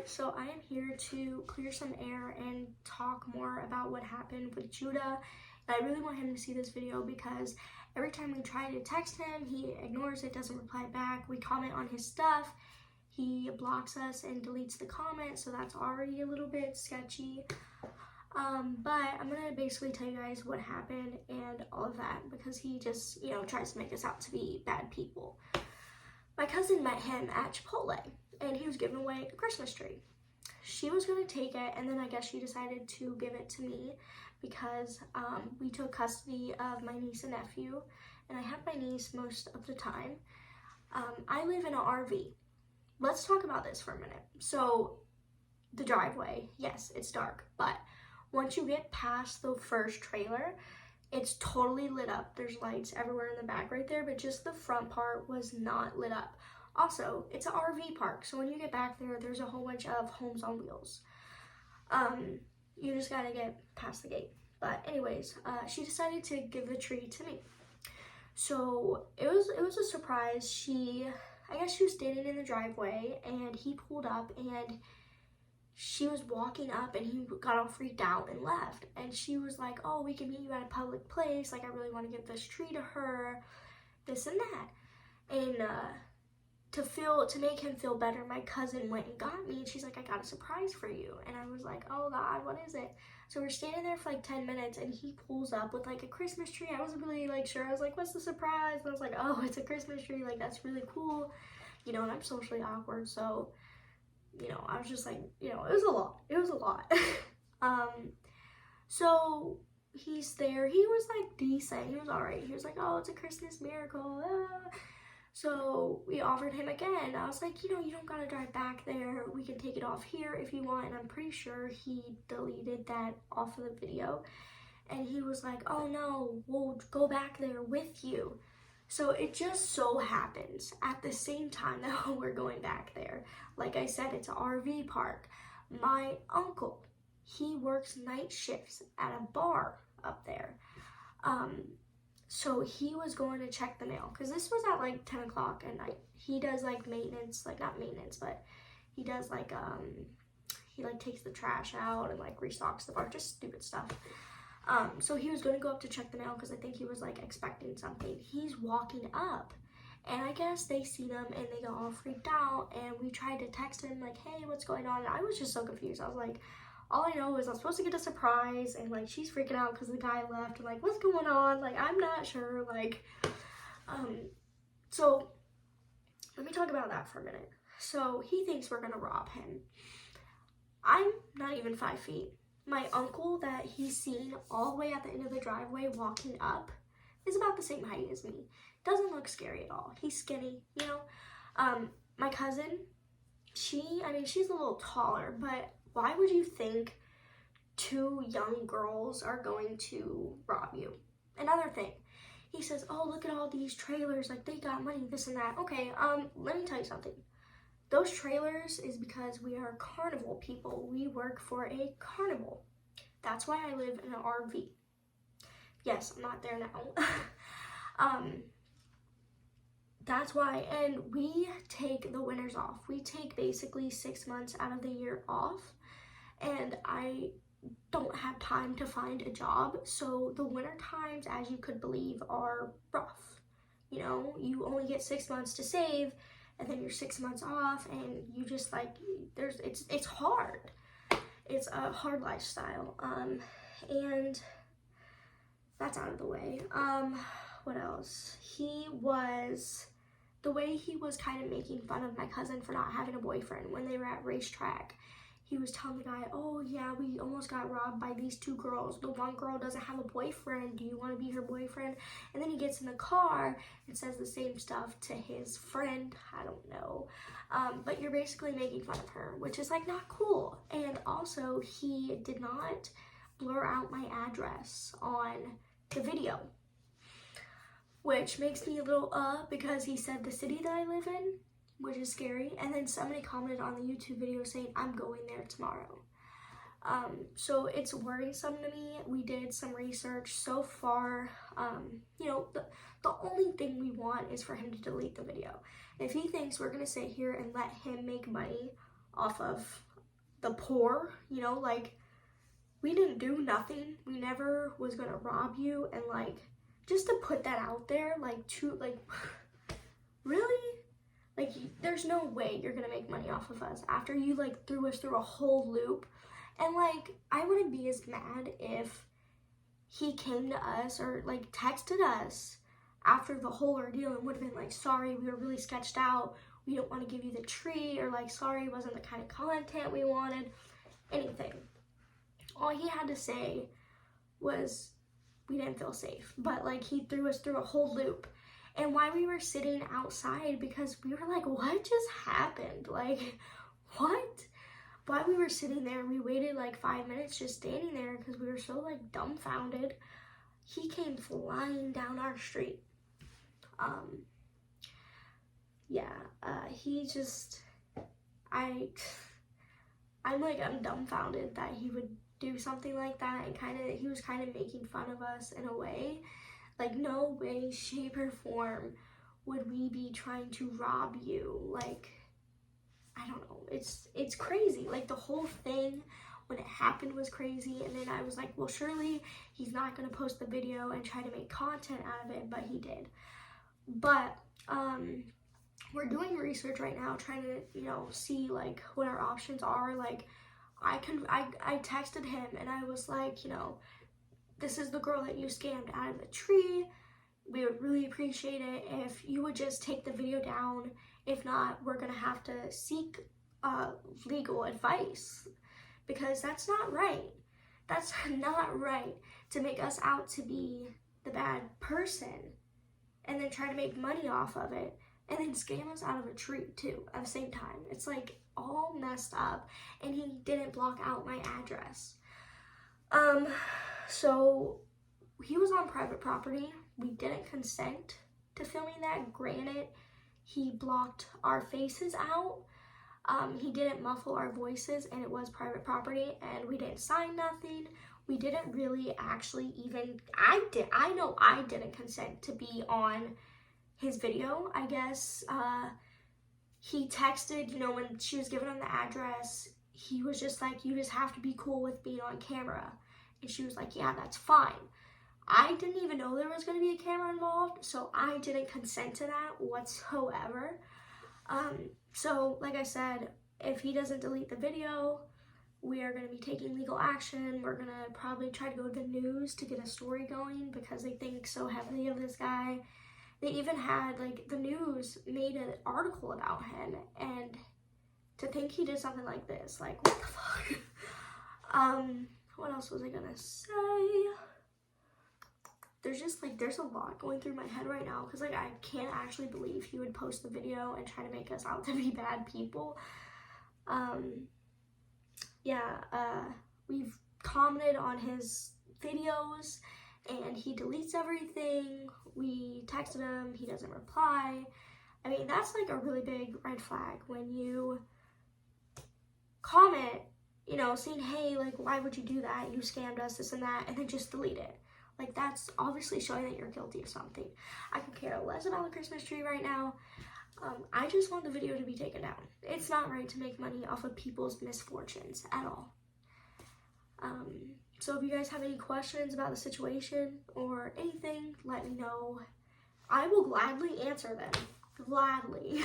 So I am here to clear some air and talk more about what happened with Judah. And I really want him to see this video because every time we try to text him, he ignores it, doesn't reply back. We comment on his stuff, he blocks us and deletes the comment, so that's already a little bit sketchy. But I'm gonna basically tell you guys what happened and all of that because he just, tries to make us out to be bad people. My cousin met him at Chipotle and he was giving away a Christmas tree. She was gonna take it, and then I guess she decided to give it to me because we took custody of my niece and nephew, and I have my niece most of the time. I live in an RV. Let's talk about this for a minute. So the driveway, yes, it's dark, but once you get past the first trailer, it's totally lit up. There's lights everywhere in the back right there, but just the front part was not lit up. Also, it's an RV park, so when you get back there, there's a whole bunch of homes on wheels. You just gotta get past the gate. But anyways, she decided to give the tree to me. So it was a surprise. I guess she was standing in the driveway and he pulled up and she was walking up and he got all freaked out and left. And she was like, oh, we can meet you at a public place. Like, I really want to give this tree to her, this and that. And to make him feel better, my cousin went and got me and she's like, I got a surprise for you. And I was like, oh God, what is it? So we're standing there for like 10 minutes and he pulls up with like a Christmas tree. I wasn't really sure. I was like, what's the surprise? And I was like, oh, it's a Christmas tree. Like, that's really cool. And I'm socially awkward. So, I was just like, it was a lot. It was a lot. So he's there. He was like decent. He was all right. He was like, oh, it's a Christmas miracle. So we offered him again. I was like, you don't gotta drive back there. We can take it off here if you want. And I'm pretty sure he deleted that off of the video. And he was like, oh no, we'll go back there with you. So it just so happens at the same time that we're going back there. Like I said, it's an RV park. My uncle, he works night shifts at a bar up there. So he was going to check the mail because this was at like 10 o'clock at night. He does like maintenance, like not maintenance, but he does like, he like takes the trash out and like restocks the bar, just stupid stuff. So he was going to go up to check the mail because I think he was like expecting something. He's walking up and I guess they see them and they got all freaked out, and we tried to text him like, hey, what's going on? And I was just so confused. I was like, all I know is I'm supposed to get a surprise and like she's freaking out because the guy left and like, what's going on? Like, I'm not sure. Like, so let me talk about that for a minute. So he thinks we're going to rob him. I'm not even 5 feet. My uncle that he's seen all the way at the end of the driveway walking up is about the same height as me. Doesn't look scary at all. He's skinny, My cousin, she's a little taller, but why would you think 2 young girls are going to rob you? Another thing, he says, oh, look at all these trailers, like they got money, this and that. Okay, let me tell you something. Those trailers is because we are carnival people. We work for a carnival. That's why I live in an RV. Yes, I'm not there now. That's why, and we take the winters off. We take basically 6 months out of the year off, and I don't have time to find a job. So the winter times, as you could believe, are rough. You only get 6 months to save, and then you're 6 months off, and you just like, it's hard. It's a hard lifestyle. And that's out of the way. What else? The way he was kind of making fun of my cousin for not having a boyfriend when they were at racetrack. He was telling the guy, oh yeah, we almost got robbed by these 2 girls. The one girl doesn't have a boyfriend. Do you want to be her boyfriend? And then he gets in the car and says the same stuff to his friend. I don't know. But you're basically making fun of her, which is like not cool. And also he did not blur out my address on the video, which makes me a little because he said the city that I live in, which is scary. And then somebody commented on the YouTube video saying, I'm going there tomorrow. So it's worrisome to me. We did some research so far. The only thing we want is for him to delete the video. If he thinks we're going to sit here and let him make money off of the poor, you know, like, we didn't do nothing. We never was gonna rob you. And like, just to put that out there, like, really? Like, there's no way you're gonna make money off of us after you like threw us through a whole loop. And like, I wouldn't be as mad if he came to us or like texted us after the whole ordeal and would have been like, sorry, we were really sketched out. We don't want to give you the tree, or like, sorry, it wasn't the kind of content we wanted, anything. All he had to say was we didn't feel safe, but like, he threw us through a whole loop. And why we were sitting outside, because we were like, what just happened? Like, what? While we were sitting there, we waited like 5 minutes just standing there because we were so like dumbfounded. He came flying down our street. He just, I'm dumbfounded that he would do something like that, and he was kind of making fun of us in a way. Like, no way, shape, or form would we be trying to rob you. Like, I don't know, it's crazy. Like, the whole thing when it happened was crazy, and then I was like, well, surely he's not gonna post the video and try to make content out of it, but he did. But we're doing research right now, trying to, you know, see like what our options are. Like, I texted him and I was like, you know, this is the girl that you scammed out of the tree. We would really appreciate it if you would just take the video down. If not, we're gonna have to seek legal advice, because that's not right. That's not right to make us out to be the bad person and then try to make money off of it and then scam us out of a tree too at the same time. It's like all messed up, and he didn't block out my address. So he was on private property. We didn't consent to filming that. Granted, he blocked our faces out. He didn't muffle our voices, and it was private property, and we didn't sign nothing. We didn't really actually even, I know I didn't consent to be on his video. I guess he texted, you know, when she was giving him the address, he was just like, you just have to be cool with being on camera. And she was like, yeah, that's fine. I didn't even know there was going to be a camera involved, so I didn't consent to that whatsoever. So like I said, if he doesn't delete the video, we are going to be taking legal action. We're going to probably try to go to the news to get a story going, because they think so heavily of this guy. They even had, like, the news made an article about him, and to think he did something like this, like, what the fuck? What else was I gonna say? There's just, like, there's a lot going through my head right now, because, like, I can't actually believe he would post the video and try to make us out to be bad people. We've commented on his videos, and he deletes everything. We texted him, he doesn't reply. I mean, that's like a really big red flag when you comment, you know, saying, hey, like, why would you do that? You scammed us, this and that, and then just delete it. Like, that's obviously showing that you're guilty of something. I could care less about the Christmas tree right now. I just want the video to be taken down. It's not right to make money off of people's misfortunes at all. So if you guys have any questions about the situation or anything, let me know. I will gladly answer them. Gladly.